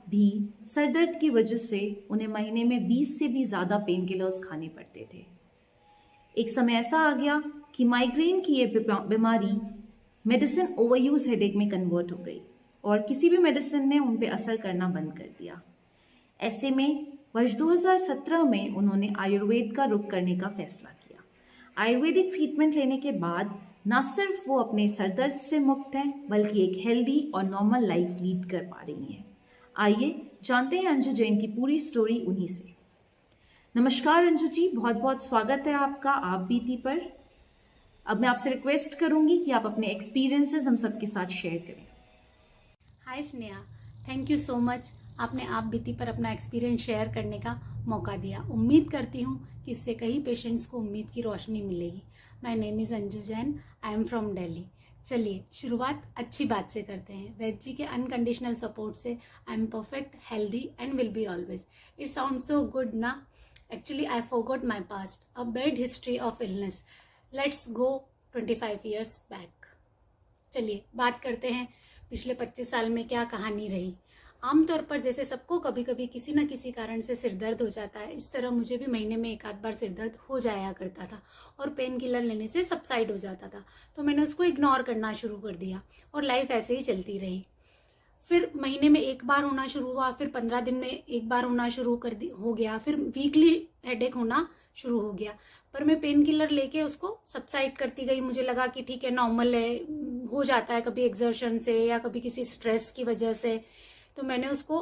भी सर दर्द की वजह से उन्हें महीने में 20 से भी ज़्यादा पेन किलर्स खाने पड़ते थे। एक समय ऐसा आ गया कि माइग्रेन की ये बीमारी मेडिसिन ओवरयूज हेडेक में कन्वर्ट हो गई और किसी भी मेडिसिन ने उन पे असर करना बंद कर दिया। ऐसे में वर्ष 2017 में उन्होंने आयुर्वेद का रुख करने का फैसला किया। आयुर्वेदिक ट्रीटमेंट लेने के बाद न सिर्फ वो अपने सर दर्द से मुक्त हैं, बल्कि एक हेल्दी और नॉर्मल लाइफ लीड कर पा रही हैं। आइए जानते हैं अंजू जैन की पूरी स्टोरी उन्हीं से। नमस्कार अंजू जी, बहुत बहुत स्वागत है आपका आप बीती पर। अब मैं आपसे रिक्वेस्ट करूंगी कि आप अपने एक्सपीरियंसेस हम सबके साथ शेयर करें। Hi Sneha, thank you so much. आपने आप बीती पर अपना एक्सपीरियंस शेयर करने का मौका दिया। उम्मीद करती हूँ कि इससे कई पेशेंट्स को उम्मीद की रोशनी मिलेगी। My name is Anju Jain, I am from Delhi. चलिए शुरुआत अच्छी बात से करते हैं। वैद्य जी के अनकंडीशनल सपोर्ट से I am perfect, healthy and will be always. It sound so good ना। Actually I forgot my past, a bad history of illness. Let's go 25 years back. चलिए बात करते हैं पिछले 25 साल में क्या कहानी रही। आमतौर पर जैसे सबको कभी कभी किसी न किसी कारण से सिर दर्द हो जाता है, इस तरह मुझे भी महीने में एक आध बार सिर दर्द हो जाया करता था और पेन किलर लेने से सबसाइड हो जाता था। तो मैंने उसको इग्नोर करना शुरू कर दिया और लाइफ ऐसे ही चलती रही। फिर महीने में एक बार होना शुरू हुआ, फिर 15 दिन में एक बार होना शुरू हो गया, फिर वीकली हेडेक होना शुरू हो गया। पर मैं पेन किलर लेके उसको सबसाइड करती गई। मुझे लगा कि ठीक है, नॉर्मल है, हो जाता है कभी एक्सर्शन से या कभी किसी स्ट्रेस की वजह से। तो मैंने उसको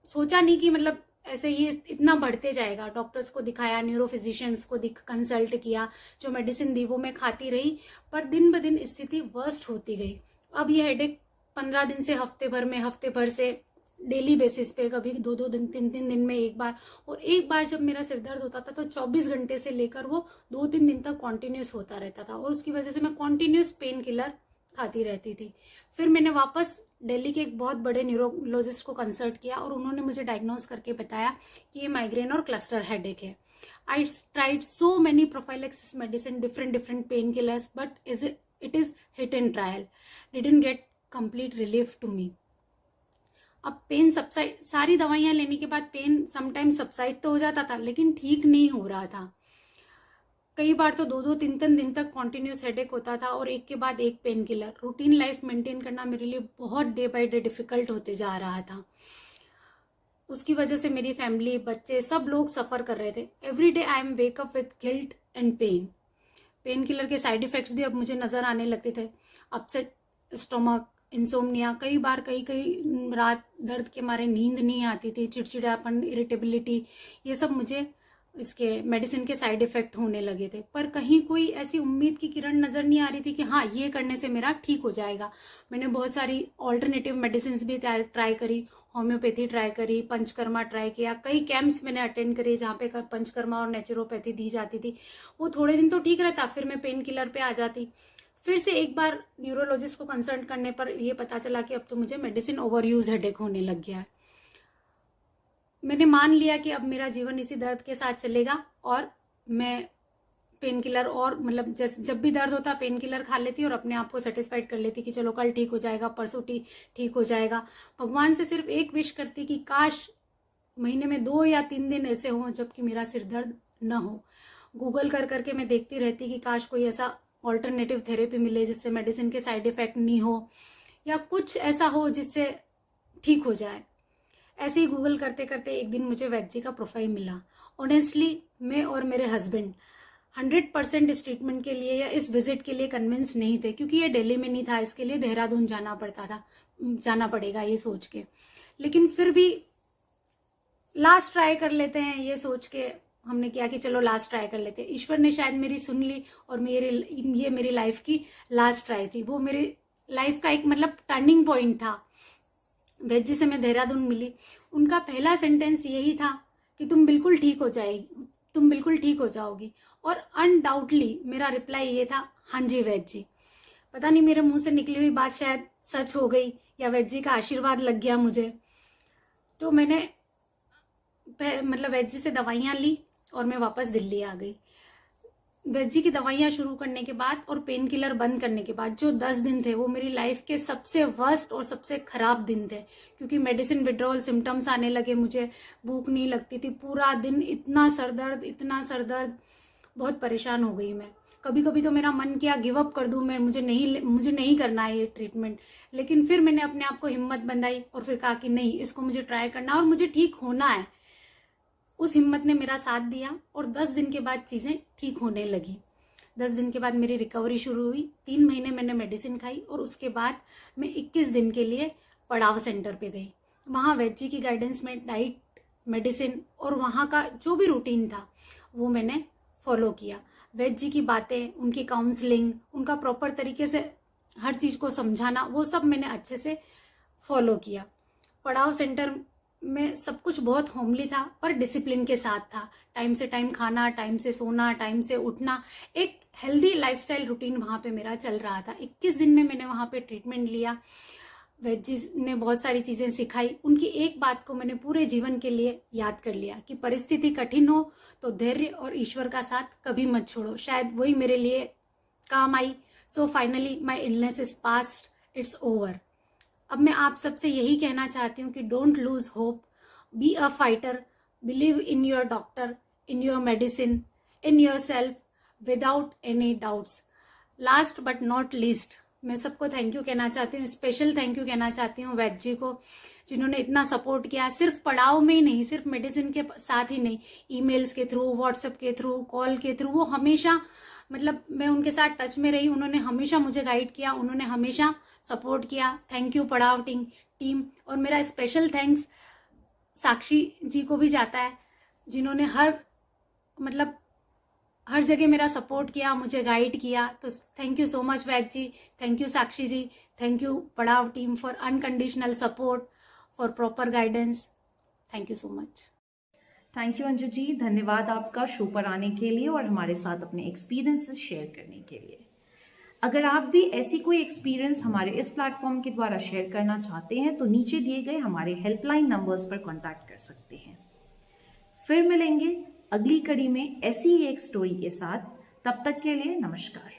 सोचा नहीं कि मतलब ऐसे ही इतना बढ़ते जाएगा। डॉक्टर्स को दिखाया, न्यूरो फिजिशियंस को कंसल्ट किया, जो मेडिसिन दी वो मैं खाती रही, पर दिन ब दिन स्थिति वर्स्ट होती गई। अब ये हेडेक 15 दिन से हफ्ते भर से डेली बेसिस पे, कभी 2-2 दिन 3-3 दिन में एक बार। और एक बार जब मेरा सिर दर्द होता था तो 24 घंटे से लेकर वो 2-3 दिन तक कॉन्टिन्यूस होता रहता था और उसकी वजह से मैं कॉन्टिन्यूस पेन किलर खाती रहती थी। फिर मैंने वापस दिल्ली के एक बहुत बड़े न्यूरोलॉजिस्ट को कंसल्ट किया और उन्होंने मुझे डायग्नोज करके बताया कि ये माइग्रेन और क्लस्टर हेडेक है। I tried so many prophylaxis medicine, different pain killers, but it is hit and trial, didn't get complete relief to me. अब पेन सबसाइड, सारी दवाइयां लेने के बाद पेन समटाइम सबसाइड तो हो जाता था, लेकिन ठीक नहीं हो रहा था। कई बार तो 2-2, 3-3 दिन तक कॉन्टिन्यूस हेडेक होता था और एक के बाद एक pain killer. Routine life maintain करना मेरे लिए बहुत डे बाय डे डिफिकल्ट होते जा रहा था। उसकी वजह से मेरी फैमिली, बच्चे, सब लोग सफर कर रहे थे। Every day I am wake up with guilt and pain. Pain killer के साइड इफेक्ट्स भी अब मुझे नजर आने लगते थे। अपसेट स्टोमक, इंसोम्निया, कई बार कई रात दर्द के मारे नींद नहीं आती थी, चिड़चिड़ापन, इरिटेबिलिटी, ये सब मुझे इसके मेडिसिन के साइड इफेक्ट होने लगे थे। पर कहीं कोई ऐसी उम्मीद की किरण नजर नहीं आ रही थी कि हाँ ये करने से मेरा ठीक हो जाएगा। मैंने बहुत सारी ऑल्टरनेटिव मेडिसिन भी ट्राई करी, होम्योपैथी ट्राई करी, पंचकर्मा ट्राई किया, कई कैंप्स मैंने अटेंड करे जहाँ पे पंचकर्मा और नेचुरोपैथी दी जाती थी। वो थोड़े दिन तो ठीक रहता, फिर मैं पेन किलर पे आ जाती। फिर से एक बार न्यूरोलॉजिस्ट को कंसल्ट करने पर यह पता चला कि अब तो मुझे मेडिसिन ओवरयूज हेडेक होने लग गया है। मैंने मान लिया कि अब मेरा जीवन इसी दर्द के साथ चलेगा और मैं पेन किलर, और मतलब जैसे जब भी दर्द होता पेन किलर खा लेती और अपने आप को सेटिस्फाइड कर लेती कि चलो कल ठीक हो जाएगा, परसों ठीक हो जाएगा। भगवान से सिर्फ एक विश करती कि काश महीने में 2 या 3 दिन ऐसे हों जबकि मेरा सिर दर्द न हो। गूगल कर करके मैं देखती रहती कि काश कोई ऐसा ऑल्टरनेटिव थेरेपी मिले जिससे मेडिसिन के साइड इफेक्ट नहीं हो या कुछ ऐसा हो जिससे ठीक हो जाए। ऐसे ही गूगल करते करते एक दिन मुझे वैद्य जी का प्रोफाइल मिला। ऑनेस्टली मैं और मेरे हस्बैंड 100% इस ट्रीटमेंट के लिए या इस विजिट के लिए कन्विंस नहीं थे, क्योंकि ये दिल्ली में नहीं था, इसके लिए देहरादून जाना पड़ेगा ये सोच के। लेकिन फिर भी लास्ट ट्राई कर लेते हैं ये सोच के हमने किया कि चलो लास्ट ट्राई कर लेते हैं। ईश्वर ने शायद मेरी सुन ली और ये मेरी लाइफ की लास्ट ट्राई थी। वो मेरी लाइफ का एक मतलब टर्निंग पॉइंट था। वैद्य जी से मैं देहरादून मिली, उनका पहला सेंटेंस यही था कि तुम बिल्कुल ठीक हो जाओगी। और अनडाउटली मेरा रिप्लाई ये था, हाँ जी वैद्य जी। पता नहीं मेरे मुंह से निकली हुई बात शायद सच हो गई या वैद्य जी का आशीर्वाद लग गया मुझे। तो मैंने मतलब वैद्य जी से दवाइयां ली और मैं वापस दिल्ली आ गई। वेजी की दवाइयां शुरू करने के बाद और पेन किलर बंद करने के बाद जो 10 दिन थे वो मेरी लाइफ के सबसे वर्स्ट और सबसे खराब दिन थे, क्योंकि मेडिसिन विड्रॉल सिम्टम्स आने लगे, मुझे भूख नहीं लगती थी, पूरा दिन इतना सर दर्द, बहुत परेशान हो गई मैं। कभी कभी तो मेरा मन किया गिव अप कर दूं मैं, मुझे नहीं करना है ये ट्रीटमेंट, लेकिन फिर मैंने अपने आप को हिम्मत बंधाई और फिर कहा कि नहीं, इसको मुझे ट्राई करना और मुझे ठीक होना है। उस हिम्मत ने मेरा साथ दिया और 10 दिन के बाद चीजें ठीक होने लगी। 10 दिन के बाद मेरी रिकवरी शुरू हुई। 3 महीने मैंने मेडिसिन खाई और उसके बाद मैं 21 दिन के लिए पड़ाव सेंटर पे गई। वहाँ वैद्य की गाइडेंस में डाइट, मेडिसिन और वहाँ का जो भी रूटीन था वो मैंने फॉलो किया। वैद्य की बातें, उनकी काउंसलिंग, उनका प्रॉपर तरीके से हर चीज को समझाना, वो सब मैंने अच्छे से फॉलो किया। पड़ाव सेंटर में सब कुछ बहुत होमली था पर डिसिप्लिन के साथ था। टाइम से टाइम खाना, टाइम से सोना, टाइम से उठना, एक हेल्दी लाइफस्टाइल रूटीन वहां पे मेरा चल रहा था। 21 दिन में मैंने वहां पे ट्रीटमेंट लिया। वैद्य ने बहुत सारी चीजें सिखाई। उनकी एक बात को मैंने पूरे जीवन के लिए याद कर लिया कि परिस्थिति कठिन हो तो धैर्य और ईश्वर का साथ कभी मत छोड़ो। शायद वही मेरे लिए काम आई। So finally my illness is past, it's over. अब मैं आप सबसे यही कहना चाहती हूँ कि don't lose hope, be a fighter, believe in your doctor, in your medicine, in yourself, without any doubts. Last but not least, मैं सबको थैंक यू कहना चाहती हूँ, स्पेशल थैंक यू कहना चाहती हूँ वैद्य जी को, जिन्होंने इतना सपोर्ट किया। सिर्फ पड़ाव में ही नहीं, सिर्फ मेडिसिन के साथ ही नहीं, ईमेल्स के थ्रू, व्हाट्सएप के थ्रू, कॉल के थ्रू, वो हमेशा, मतलब मैं उनके साथ टच में रही, उन्होंने हमेशा मुझे गाइड किया, उन्होंने हमेशा सपोर्ट किया। Thank you Padav team. और मेरा स्पेशल थैंक्स साक्षी जी को भी जाता है, जिन्होंने हर जगह मेरा सपोर्ट किया, मुझे गाइड किया। तो thank you so much Vaidya ji, thank you Sakshi ji, thank you Padav team for unconditional support, for proper guidance. Thank you so much. Thank you Anju ji, धन्यवाद आपका शो पर आने के लिए और हमारे साथ अपने एक्सपीरियंसेस शेयर करने के लिए। अगर आप भी ऐसी कोई एक्सपीरियंस हमारे इस प्लेटफॉर्म के द्वारा शेयर करना चाहते हैं तो नीचे दिए गए हमारे हेल्पलाइन नंबर्स पर कॉन्टैक्ट कर सकते हैं। फिर मिलेंगे अगली कड़ी में ऐसी ही एक स्टोरी के साथ। तब तक के लिए नमस्कार।